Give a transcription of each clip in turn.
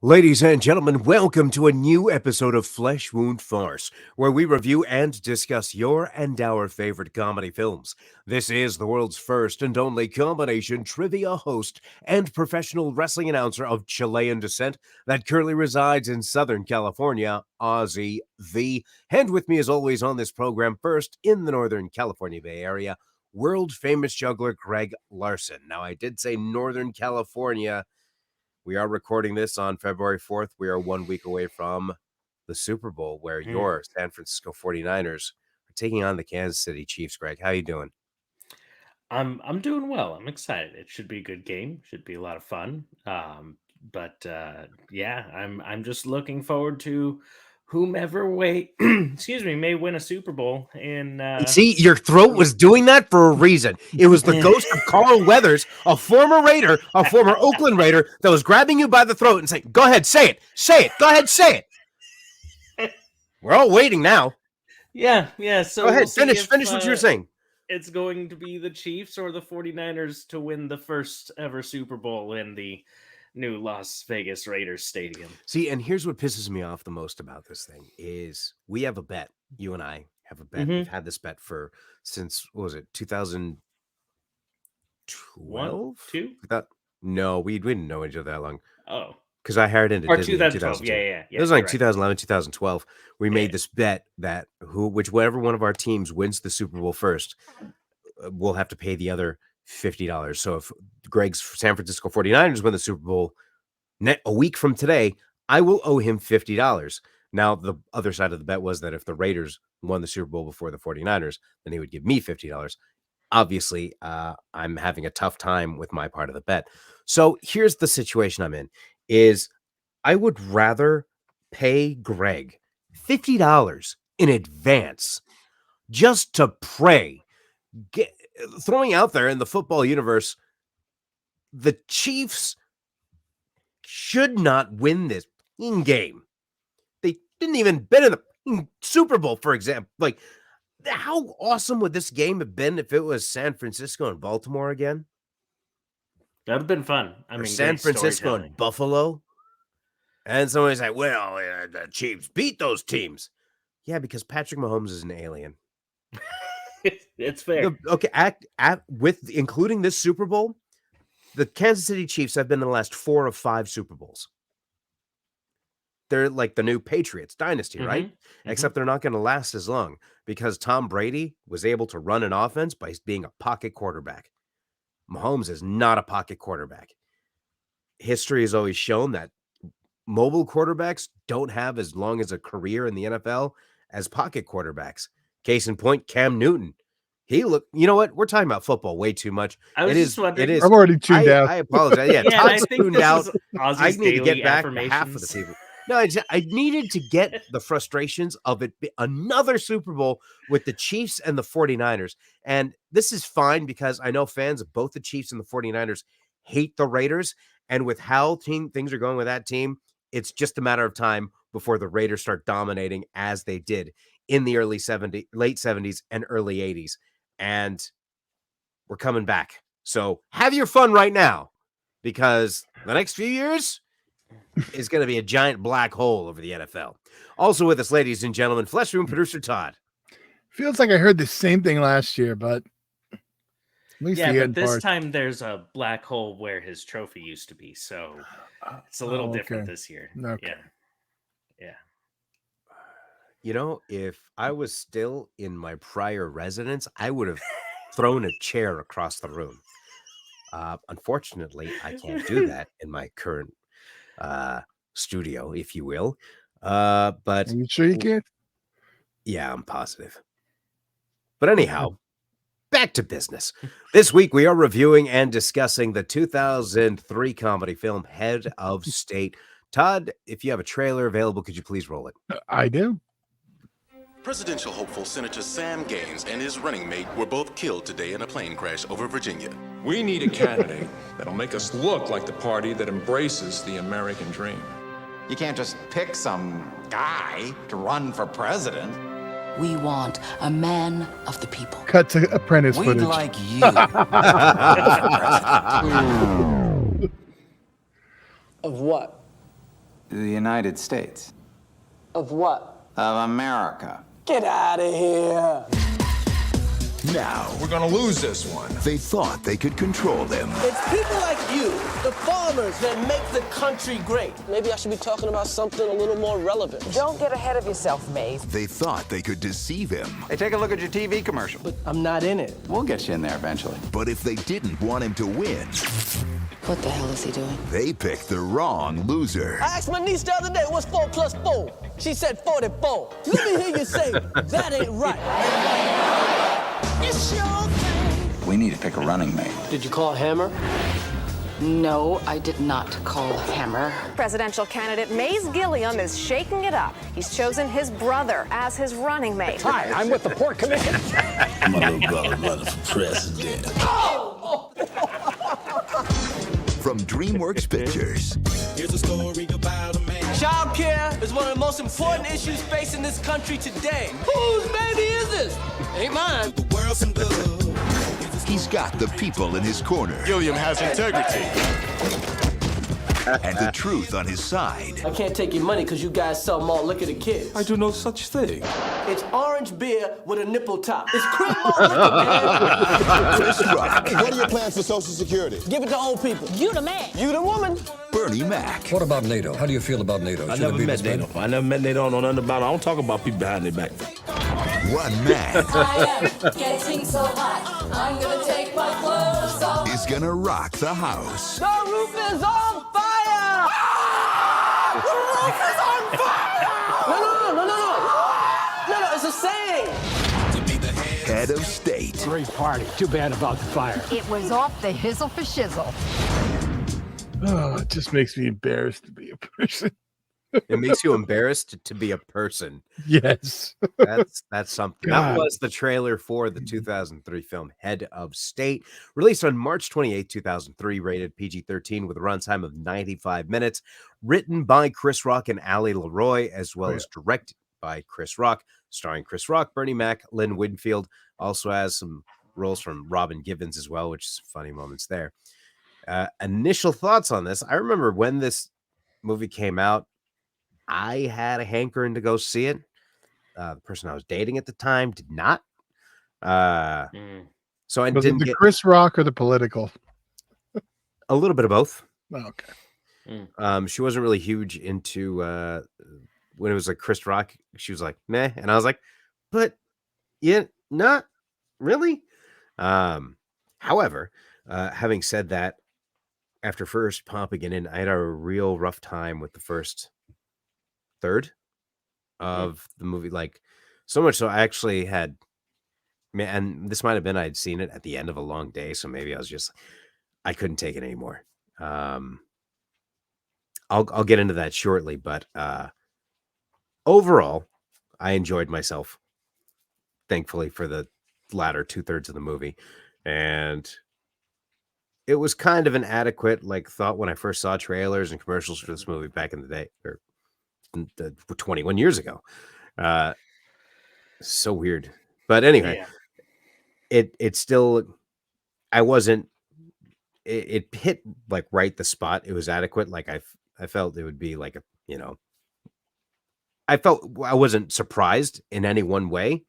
Ladies and gentlemen, welcome to a new episode of Flesh Wound Farce, where we review and discuss your and our favorite comedy films. This is the world's first and only combination trivia host and professional wrestling announcer of Chilean descent that currently resides in Southern California, Ozzy V. And with me, as always, on this program, first in the Northern California Bay Area, world-famous juggler Greg Larson. Now, I did say Northern California. We are recording this on February 4th. We are 1 week away from the Super Bowl, where your San Francisco 49ers are taking on the Kansas City Chiefs. Greg, how you doing? I'm doing well. I'm excited. It should be a good game. Should be a lot of fun. Yeah, I'm just looking forward to whomever may win a Super Bowl. See, your throat was doing that for a reason. It was the ghost of Carl Weathers, a former Raider, a former Oakland Raider, that was grabbing you by the throat and saying, "Go ahead, say it. Say it. Go ahead, say it." We're all waiting now. Yeah. So go ahead, finish what you were saying. It's going to be the Chiefs or the 49ers to win the first ever Super Bowl in the new Las Vegas Raiders Stadium. See, and here's what pisses me off the most about this thing is we have a bet. You and I have a bet. We've had this bet since, what was it, 2012? No, we didn't know each other that long. Oh. Because I hired into Disney 2012. in 2012. Yeah. It was like 2011, 2012. We made this bet that whichever one of our teams wins the Super Bowl first, we'll have to pay the other $50. So if Greg's San Francisco 49ers win the Super Bowl a week from today, I will owe him $50. Now, the other side of the bet was that if the Raiders won the Super Bowl before the 49ers, then he would give me $50. Obviously, I'm having a tough time with my part of the bet. So here's the situation I'm in, is I would rather pay Greg $50 in advance just to pray. Throwing out there in the football universe, the Chiefs should not win this game. They didn't even bet in the Super Bowl, for example. Like, how awesome would this game have been if it was San Francisco and Baltimore again? That would have been fun. San Francisco and Buffalo. And somebody's like, well, the Chiefs beat those teams. Yeah, because Patrick Mahomes is an alien. It's fair. Okay, with including this Super Bowl, the Kansas City Chiefs have been in the last 4 of 5 Super Bowls. They're like the new Patriots dynasty, right? Except they're not going to last as long because Tom Brady was able to run an offense by being a pocket quarterback. Mahomes is not a pocket quarterback. History has always shown that mobile quarterbacks don't have as long as a career in the NFL as pocket quarterbacks. Case in point, Cam Newton. You know what? We're talking about football way too much. It is. I'm already tuned out. I apologize. Yeah, Todd's tuned out. I need to get back to half of the people. No, I needed to get the frustrations of it. Another Super Bowl with the Chiefs and the 49ers. And this is fine because I know fans of both the Chiefs and the 49ers hate the Raiders. And with how things are going with that team, it's just a matter of time before the Raiders start dominating as they did in the late 70s and early 80s. And we're coming back. So have your fun right now because the next few years is going to be a giant black hole over the NFL. Also with us, ladies and gentlemen, Flesh Room producer Todd. Feels like I heard the same thing last year, but at least but this time there's a black hole where his trophy used to be, so it's a little different this year. Okay. Yeah. You know, if I was still in my prior residence, I would have thrown a chair across the room. Unfortunately, I can't do that in my current studio, if you will. But are you sure you can? Yeah, I'm positive. But anyhow, back to business. This week we are reviewing and discussing the 2003 comedy film Head of State. Todd, if you have a trailer available, could you please roll it? I do. Presidential hopeful Senator Sam Gaines and his running mate were both killed today in a plane crash over Virginia. We need a candidate that'll make us look like the party that embraces the American dream. You can't just pick some guy to run for president. We want a man of the people. Cut to Apprentice We'd footage. like you to run for president. Of what? The United States. Of what? Of America. Get out of here. Now, We're gonna lose this one. they thought they could control them. It's people like you, the farmers, that make the country great. Maybe I should be talking about something a little more relevant. Don't get ahead of yourself, Maze. They thought they could deceive him. Hey, take a look at your TV commercial. But I'm not in it. We'll get you in there eventually. But if they didn't want him to win, What the hell is he doing? they picked the wrong loser. I asked my niece the other day, what's 4 plus 4? She said 44. Let me hear you say, that ain't right. It's your thing. We need to pick a running mate. Did you call Hammer? No, I did not call Hammer. Presidential candidate Maze Gilliam is shaking it up. He's chosen his brother as his running mate. Hi, I'm with the Port Commission. My little brother running for president. From DreamWorks Pictures, Here's a story about a man. Child care is one of the most important issues facing this country today. Whose baby is this? Ain't mine. The world's in love. he's got the people in his corner Gilliam has integrity. and the truth on his side. I can't take your money because you guys sell malt liquor to kids. I do no such thing. It's orange beer with a nipple top. It's cream malt liquor, man. Chris Rock, What are your plans for Social Security? Give it to old people. You the man. You the woman. Bernie Mac, What about NATO? How do you feel about NATO? I never met NATO. I never met NATO. I don't know nothing about it. I don't talk about people behind their back. one man I am getting so hot. I'm gonna take my clothes off. is gonna rock the house. The roof is on fire! The roof is on fire! No, it's a saying. Head of state, Great party. Too bad about the fire. It was off the hizzle for shizzle. Oh, it just makes me embarrassed to be a person. It makes you embarrassed to be a person. Yes. That's something. That God. was the trailer for the 2003 film Head of State, released on March 28, 2003, rated PG-13 with a runtime of 95 minutes, written by Chris Rock and Ali Leroy, as well as directed by Chris Rock, starring Chris Rock, Bernie Mac, Lynn Winfield, also has some roles from Robin Givens as well, which is funny moments there. Initial thoughts on this. I remember when this movie came out, I had a hankering to go see it. The person I was dating at the time did not. So I Was it didn't the get Chris Rock or the political? a little bit of both. Oh, okay. She wasn't really huge into when it was like Chris Rock. She was like, meh. And I was like, but yeah, not really. However, having said that, after first popping it in, I had a real rough time with the first third of the movie. Like, so much so I actually had, man, and this might have been I'd seen it at the end of a long day, so maybe I couldn't take it anymore. I'll get into that shortly, but overall, I enjoyed myself, thankfully, for the latter 2/3 of the movie. And it was kind of an adequate thought when I first saw trailers and commercials for this movie back in the day, or 21 years ago. So weird. But anyway, it still, I wasn't, it hit right the spot. It was adequate. I felt it would be I felt I wasn't surprised in any one way.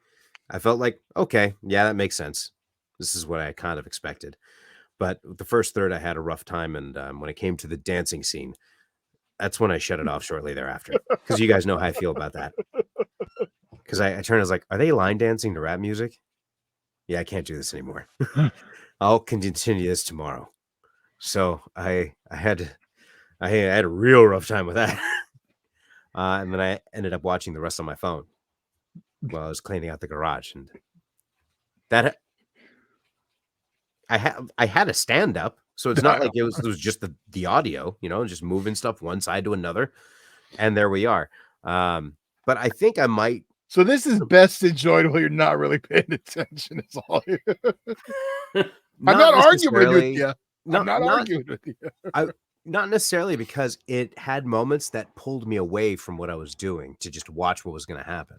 I felt like, okay, yeah, that makes sense. This is what I kind of expected. But the first third, I had a rough time. And when it came to the dancing scene, that's when I shut it off shortly thereafter. Because you guys know how I feel about that. Because I turned, I was like, are they line dancing to rap music? Yeah, I can't do this anymore. I'll continue this tomorrow. So I had a real rough time with that. And then I ended up watching the rest on my phone while I was cleaning out the garage. And that I had a stand up, so it's not like it was just the audio, just moving stuff one side to another, and there we are. But I think I might. So this is best enjoyed while you're not really paying attention. Is all. I'm not arguing with you. I'm not arguing with you. Not necessarily, because it had moments that pulled me away from what I was doing to just watch what was going to happen.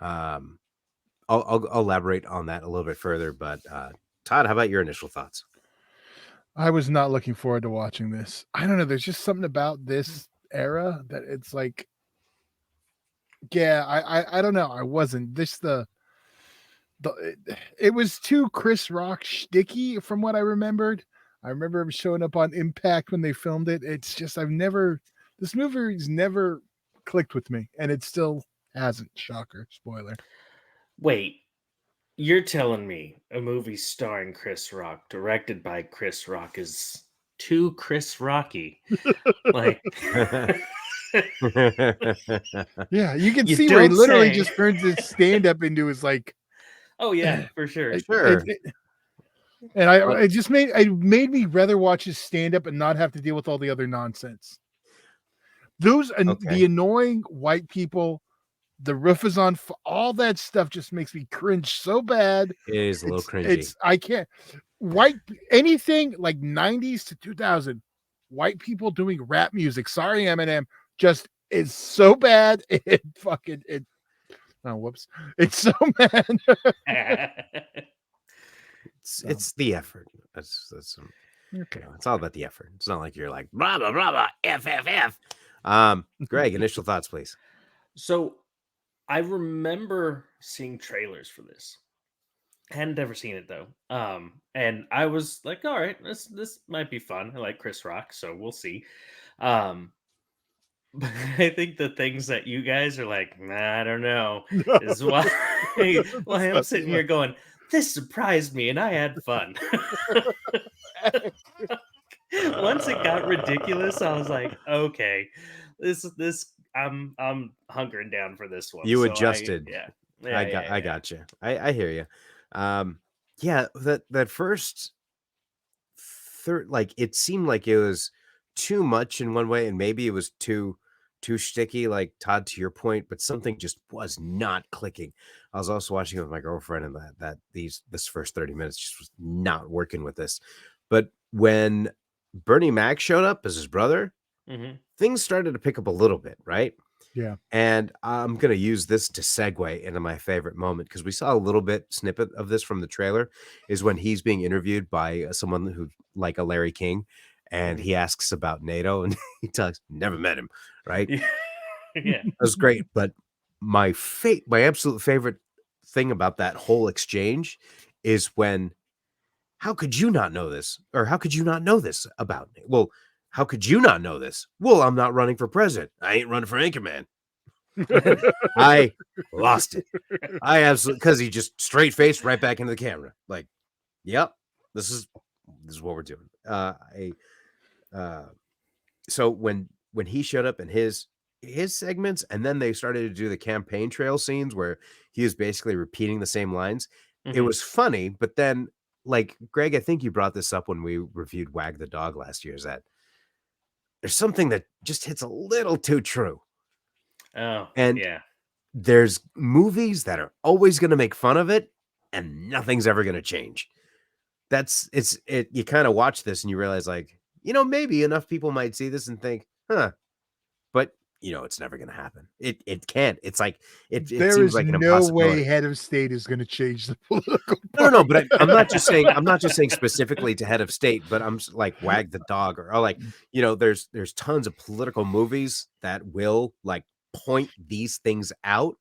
I'll elaborate on that a little bit further, but Todd, how about your initial thoughts? I was not looking forward to watching this. I don't know. There's just something about this era that it's like, yeah, I don't know. I wasn't it was too Chris Rock sticky from what I remembered. I remember him showing up on Impact when they filmed it. It's just this movie's never clicked with me, and it still hasn't. Shocker, spoiler. Wait, you're telling me a movie starring Chris Rock, directed by Chris Rock, is too Chris Rocky? Like, yeah, you can You see where he don't literally say. just turns his stand-up into his like. Oh yeah, for sure. Sure. And it made me rather watch his stand-up and not have to deal with all the other nonsense. The annoying white people, the roof is on, all that stuff just makes me cringe so bad. It is a little cringy. I can't anything like 90s to 2000 white people doing rap music. Sorry, Eminem, just is so bad. Oh, whoops! It's so bad. It's the effort. That's okay. It's all about the effort. It's not like you're like blah blah blah blah FFF. Greg, initial thoughts, please. So, I remember seeing trailers for this. Hadn't ever seen it though. And I was like, all right, this might be fun. I like Chris Rock, so we'll see. But I think the things that you guys are like, nah, I don't know, is why I'm sitting here going, this surprised me and I had fun. Once it got ridiculous, I was like, okay, this I'm hunkering down for this one. You So adjusted. I got you. I hear you. Yeah, that first third, like it seemed like it was too much in one way, and maybe it was too sticky, like Todd, to your point, but something just was not clicking. I was also watching it with my girlfriend, and this first 30 minutes just was not working with this. But when Bernie Mac showed up as his brother, things started to pick up a little bit, right? Yeah. And I'm going to use this to segue into my favorite moment, because we saw a little bit snippet of this from the trailer, is when he's being interviewed by someone who, like a Larry King, and he asks about NATO, and he talks, never met him, right? Yeah. That was great. But my absolute favorite thing about that whole exchange is when, how could you not know this? Or how could you not know this about me? Well, how could you not know this? Well, I'm not running for president. I ain't running for Anchorman. I lost it. I absolutely, because he just straight faced right back into the camera. Like, yep, this is what we're doing. So when he showed up in his segments, and then they started to do the campaign trail scenes where he was basically repeating the same lines, it was funny. But then, like, Greg, I think you brought this up when we reviewed Wag the Dog last year, is that there's something that just hits a little too true. Oh, and yeah. There's movies that are always going to make fun of it, and nothing's ever going to change. You kind of watch this and you realize, like, maybe enough people might see this and think, huh, but it's never going to happen. It can't. It's like, it seems like an impossibility. No way Head of State is going to change the political party. No, but I'm not just saying specifically to Head of State, but I'm like Wag the Dog, or like, there's tons of political movies that will like point these things out,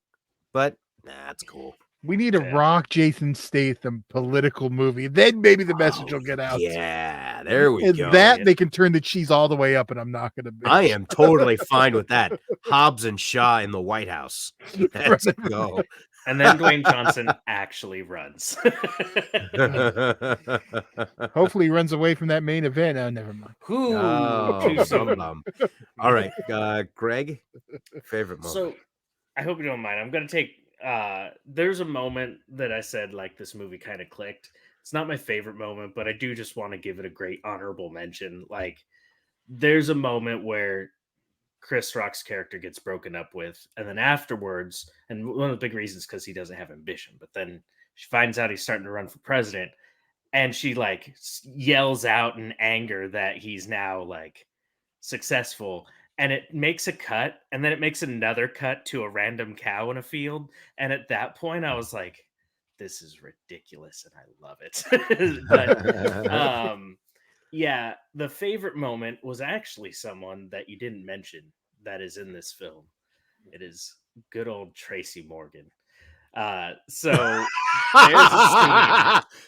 but that's cool. We need a Rock Jason Statham political movie. Then maybe the message will get out. Yeah, there we go. They can turn the cheese all the way up, and I'm not going to be. I am totally fine with that. Hobbs and Shaw in the White House. Let's go. And then Dwayne Johnson actually runs. Hopefully he runs away from that main event. Oh, never mind. All right, Greg, favorite moment. So I hope you don't mind. I'm going to take... there's a moment that I said, like, this movie kind of clicked. It's not my favorite moment, but I do just want to give it a great honorable mention. Like, there's a moment where Chris Rock's character gets broken up with, and then afterwards, and one of the big reasons because he doesn't have ambition, but then she finds out he's starting to run for president, and she like yells out in anger that he's now like successful. And it makes a cut, and then it makes another cut to a random cow in a field. And at that point, I was like, this is ridiculous, and I love it. But Yeah, the favorite moment was actually someone that you didn't mention that is in this film. It is good old Tracy Morgan. So there's a scene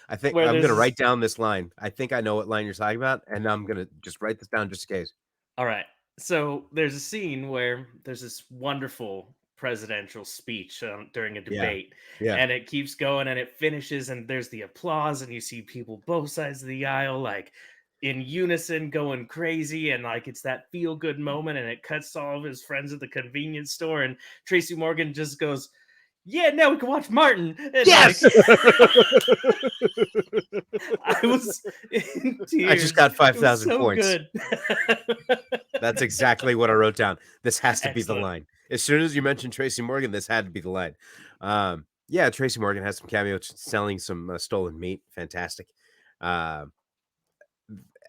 I think where I'm there's gonna this, write down this line. I think I know what line you're talking about, and I'm gonna just write this down just in case. all right. So there's a scene where there's this wonderful presidential speech during a Yeah. debate, Yeah. and it keeps going and it finishes, and there's the applause, and you see people both sides of the aisle like in unison going crazy, and like it's that feel good moment, and it cuts to all of his friends at the convenience store, and Tracy Morgan just goes, "Yeah, now we can watch Martin." And Yes! I was in I just tears. got It was 5,000 so points. good. That's exactly what I wrote down. This has to be the Excellent. line. As soon as you mentioned Tracy Morgan, this had to be the line. Yeah, Tracy Morgan has some cameos selling some stolen meat. Fantastic. Uh,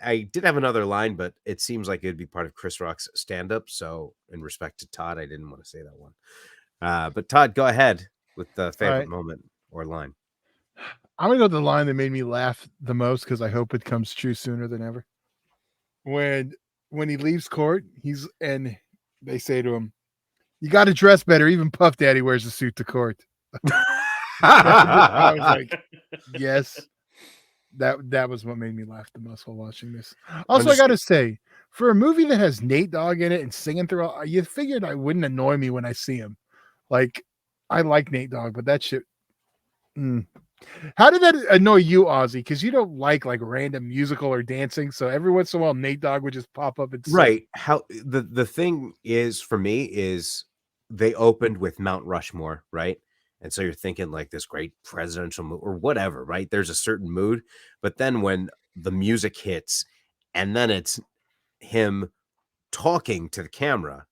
I did have another line, but it seems like it'd be part of Chris Rock's stand-up. So, in respect to Todd, I didn't want to say that one. But Todd, go ahead with the favorite right. moment or line. I'm gonna go with the line that made me laugh the most because I hope it comes true sooner than ever. When he leaves court, they say to him, "You got to dress better. Even Puff Daddy wears a suit to court." I was like, "Yes." That was what made me laugh the most while watching this. Also, I gotta say, for a movie that has Nate Dogg in it and singing through, you figured I wouldn't annoy me when I see him. Like, I like Nate Dogg, but that shit. How did that annoy you, Ozzy? Because you don't like random musical or dancing, so every once in a while Nate Dogg would just pop up and sing. Right. How the thing is for me is they opened with Mount Rushmore, right? And so you're thinking like this great presidential mood or whatever, right? There's a certain mood, but then when the music hits and then it's him talking to the camera,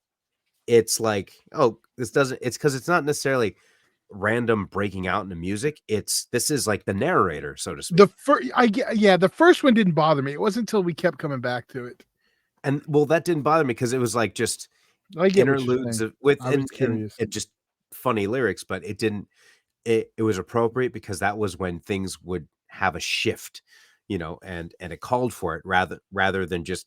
it's like, oh, this doesn't, it's because it's not necessarily random breaking out into music. This is like the narrator, so to speak. The first one didn't bother me. It wasn't until we kept coming back to it. And well, that didn't bother me because it was like just I get what you're interludes saying. with I was and curious. just funny lyrics, but it didn't. It was appropriate because that was when things would have a shift, and it called for it rather than just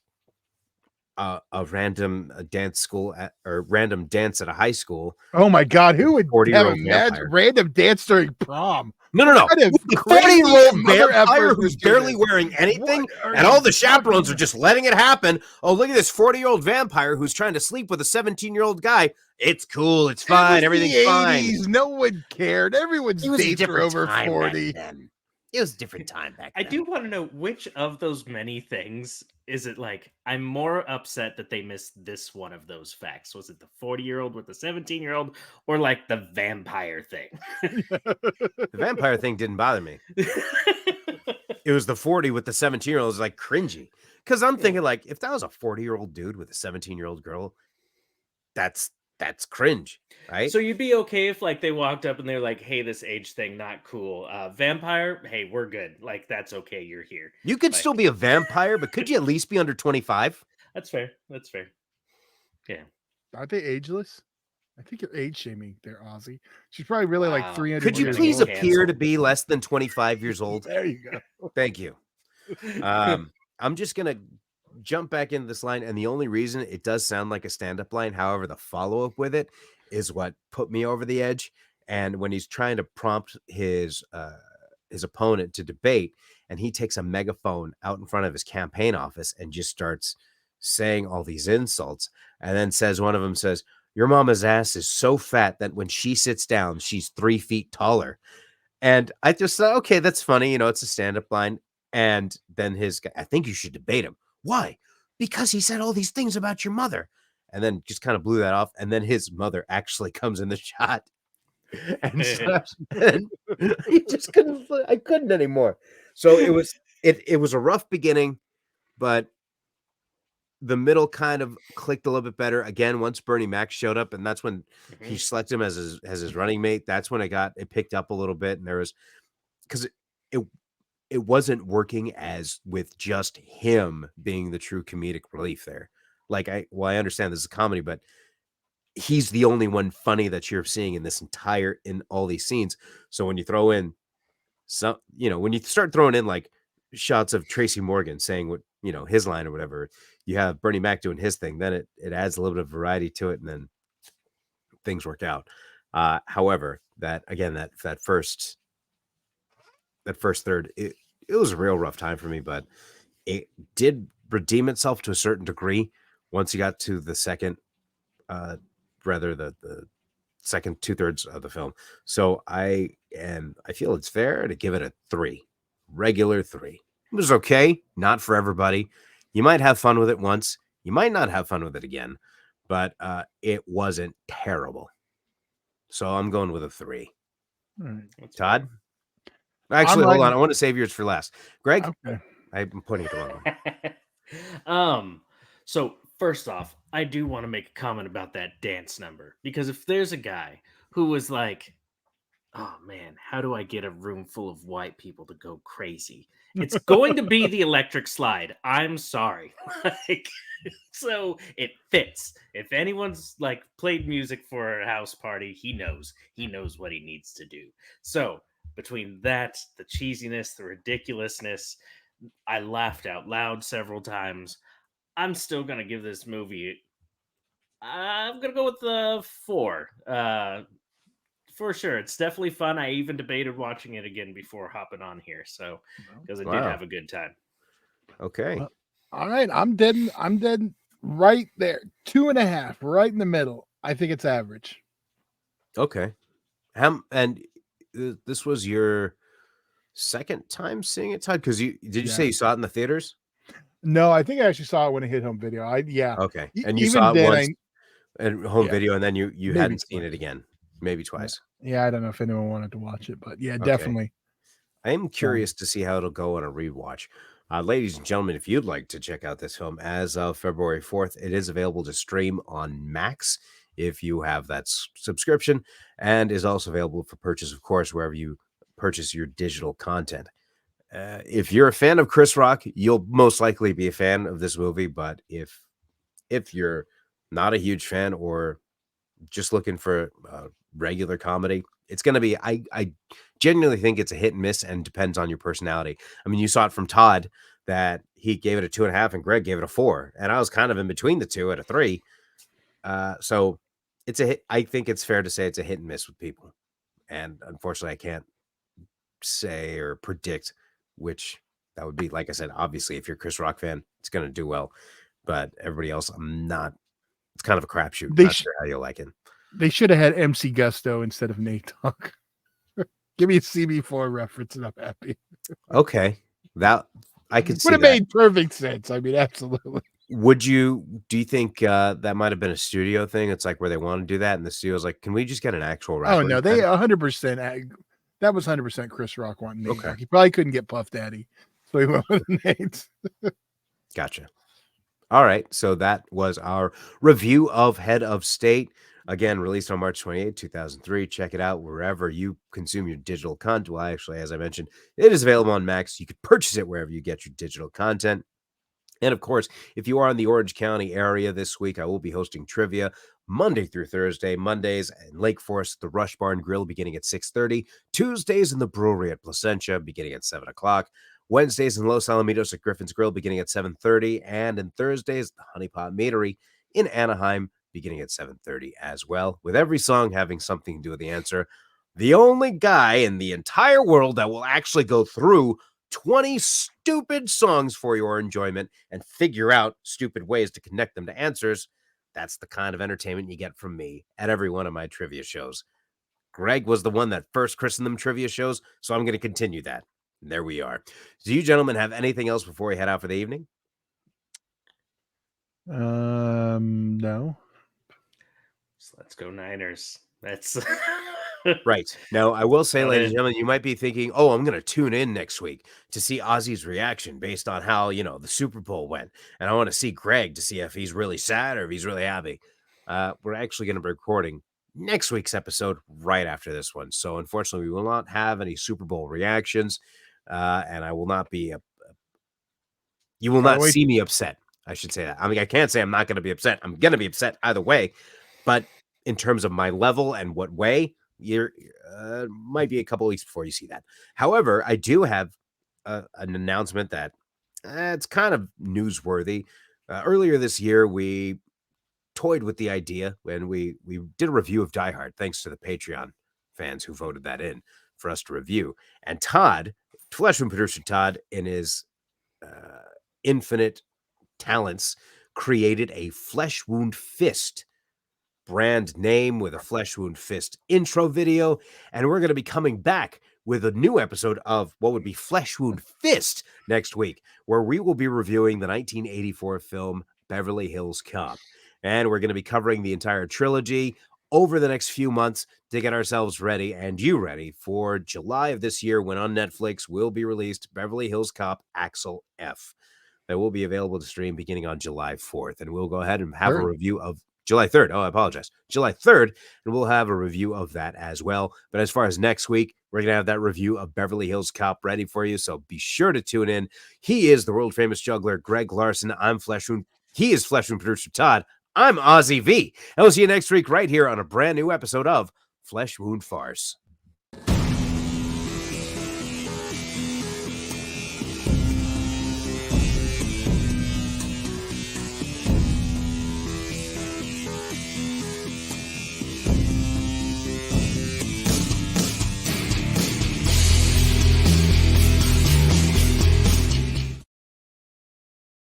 a random dance school or random dance at a high school. Oh my God, who would have a 40-year-old vampire. random dance during prom? No. Kind of The crazy 40-year-old mother vampire effort who's was doing barely this. wearing anything, What and are all you the chaperones talking are just letting it happen. Oh, look at this 40-year-old vampire who's trying to sleep with a 17-year-old guy. It's cool. It's fine. Everything's the fine. 80s. No one cared. Everyone's It was a dates were different over time 40. back then. It was a different time back I then. do want to know which of those many things is it like I'm more upset that they missed this one of those facts. Was it the 40-year-old with the 17-year-old or like the vampire thing? The vampire thing didn't bother me. It was the 40 with the 17-year-old is like cringy. Because I'm thinking like, if that was a 40-year-old dude with a 17-year-old girl, that's cringe, right? So you'd be okay if like they walked up and they're like, "Hey, this age thing not cool. Vampire, hey, we're good. Like that's okay. You're here." You could still be a vampire, but could you at least be under 25? That's fair. That's fair. Yeah. Aren't they ageless? I think you're age shaming there, Ozzy. She's probably really like 300. Could you years please old. appear to be less than 25 years old? There you go. Thank you. I'm just gonna jump back into this line, and the only reason it does sound like a stand-up line, however, the follow-up with it is what put me over the edge. And when he's trying to prompt his opponent to debate, and he takes a megaphone out in front of his campaign office and just starts saying all these insults, and then one of them says, "Your mama's ass is so fat that when she sits down, she's 3 feet taller." And I just thought, okay, that's funny. It's a stand-up line. And then his guy, "I think you should debate him." "Why?" "Because he said all these things about your mother." And then just kind of blew that off. And then his mother actually comes in the shot and slaps him. I couldn't anymore. So it was a rough beginning, but the middle kind of clicked a little bit better. Again, once Bernie Mac showed up, and that's when he selected him as his running mate. That's when it picked up a little bit. And there was, because it wasn't working as with just him being the true comedic relief there. Like I understand this is a comedy, but he's the only one funny that you're seeing in all these scenes. So when you throw in when you start throwing in like shots of Tracy Morgan saying what, his line or whatever. You have Bernie Mac doing his thing, then it adds a little bit of variety to it, and then things work out. However, that first third, it was a real rough time for me, but it did redeem itself to a certain degree once you got to the second, rather the second 2/3 of the film. So I feel it's fair to give it a 3, regular 3. It was okay, not for everybody. You might have fun with it once, you might not have fun with it again, but it wasn't terrible. So I'm going with a 3. Right. Todd? Actually, hold on. I want to save yours for last. Greg? Okay. I'm putting it the wrong way. So first off, I do want to make a comment about that dance number, because if there's a guy who was like, oh man, how do I get a room full of white people to go crazy? It's going to be the electric slide. I'm sorry. So it fits. If anyone's like played music for a house party, he knows what he needs to do. So between that, the cheesiness, the ridiculousness, I laughed out loud several times. I'm still gonna give this movie. I'm gonna go with the 4. For sure, it's definitely fun. I even debated watching it again before hopping on here, so because I did have a good time. Okay. All right, I'm dead right there. 2.5, right in the middle. I think it's average. Okay. And this was your second time seeing it, Todd? Because did you say you saw it in the theaters? No, I think I actually saw it when it hit home video. Okay. And you Even saw it then, once at home video, and then you hadn't seen twice. it again. Maybe twice. Yeah, I don't know if anyone wanted to watch it, but yeah, Okay. definitely. I am curious to see how it'll go on a rewatch. Ladies and gentlemen, if you'd like to check out this film as of February 4th, it is available to stream on Max if you have that subscription, and is also available for purchase, of course, wherever you purchase your digital content. If you're a fan of Chris Rock, you'll most likely be a fan of this movie, but if you're not a huge fan or just looking for regular comedy, it's going to be, I genuinely think it's a hit and miss and depends on your personality. I mean, you saw it from Todd that he gave it a 2.5 and Greg gave it a 4, and I was kind of in between the two at a 3. So it's a hit. I think it's fair to say it's a hit and miss with people, and unfortunately I can't say or predict which that would be. Like I said, obviously if you're a Chris Rock fan, it's going to do well, but everybody else, I'm not. It's kind of a crapshoot. Not sure how you'll like it. They should have had MC Gusto instead of Nate Dogg. Give me a CB4 reference and I'm happy. Okay. That I could see. Would have made perfect sense. I mean, absolutely. Do you think that might have been a studio thing? It's like where they want to do that, and the studio's like, can we just get an actual rapper? Oh no, they 100%. That was 100% Chris Rock wanting Nate Dogg. He probably couldn't get Puff Daddy, so he went with Nate. Gotcha. All right, so that was our review of Head of State. Again, released on March 28, 2003. Check it out wherever you consume your digital content. Well, actually, as I mentioned, it is available on Max. You could purchase it wherever you get your digital content. And of course, if you are in the Orange County area this week, I will be hosting trivia Monday through Thursday. Mondays in Lake Forest, the Rush Barn Grill beginning at 6:30. Tuesdays in the brewery at Placentia beginning at 7 o'clock. Wednesdays in Los Alamitos at Griffin's Grill beginning at 7:30. And in Thursdays, the Honey Pot Meadery in Anaheim beginning at 7:30 as well, with every song having something to do with the answer. The only guy in the entire world that will actually go through 20 stupid songs for your enjoyment and figure out stupid ways to connect them to answers. That's the kind of entertainment you get from me at every one of my trivia shows. Greg was the one that first christened them trivia shows, so I'm going to continue that. And there we are. Do you gentlemen have anything else before we head out for the evening? No. So let's go Niners. That's right. Now, I will say, ladies and gentlemen, you might be thinking, oh, I'm going to tune in next week to see Ozzy's reaction based on how, the Super Bowl went. And I want to see Greg to see if he's really sad or if he's really happy. We're actually going to be recording next week's episode right after this one. So, unfortunately, we will not have any Super Bowl reactions. And I will not be, you will not see me upset. I should say that. I mean, I can't say I'm not going to be upset. I'm going to be upset either way. But in terms of my level and what way, you're might be a couple weeks before you see that. However, I do have an announcement that it's kind of newsworthy. Earlier this year, we toyed with the idea when we did a review of Die Hard, thanks to the Patreon fans who voted that in for us to review. And Todd, Fleshroom producer Todd, in his infinite talents, created a Flesh Wound Fist brand name with a Flesh Wound Fist intro video. And we're going to be coming back with a new episode of what would be Flesh Wound Fist next week, where we will be reviewing the 1984 film Beverly Hills Cop. And we're going to be covering the entire trilogy over the next few months to get ourselves ready and you ready for July of this year, when on Netflix will be released Beverly Hills Cop Axel F. That will be available to stream beginning on July 4th. And we'll go ahead and have a review of July 3rd. Oh, I apologize. July 3rd. And we'll have a review of that as well. But as far as next week, we're going to have that review of Beverly Hills Cop ready for you. So be sure to tune in. He is the world famous juggler, Greg Larson. I'm Fleshroom. He is Fleshroom producer Todd. I'm Ozzy V. And we'll see you next week right here on a brand new episode of Flesh Wound Farce.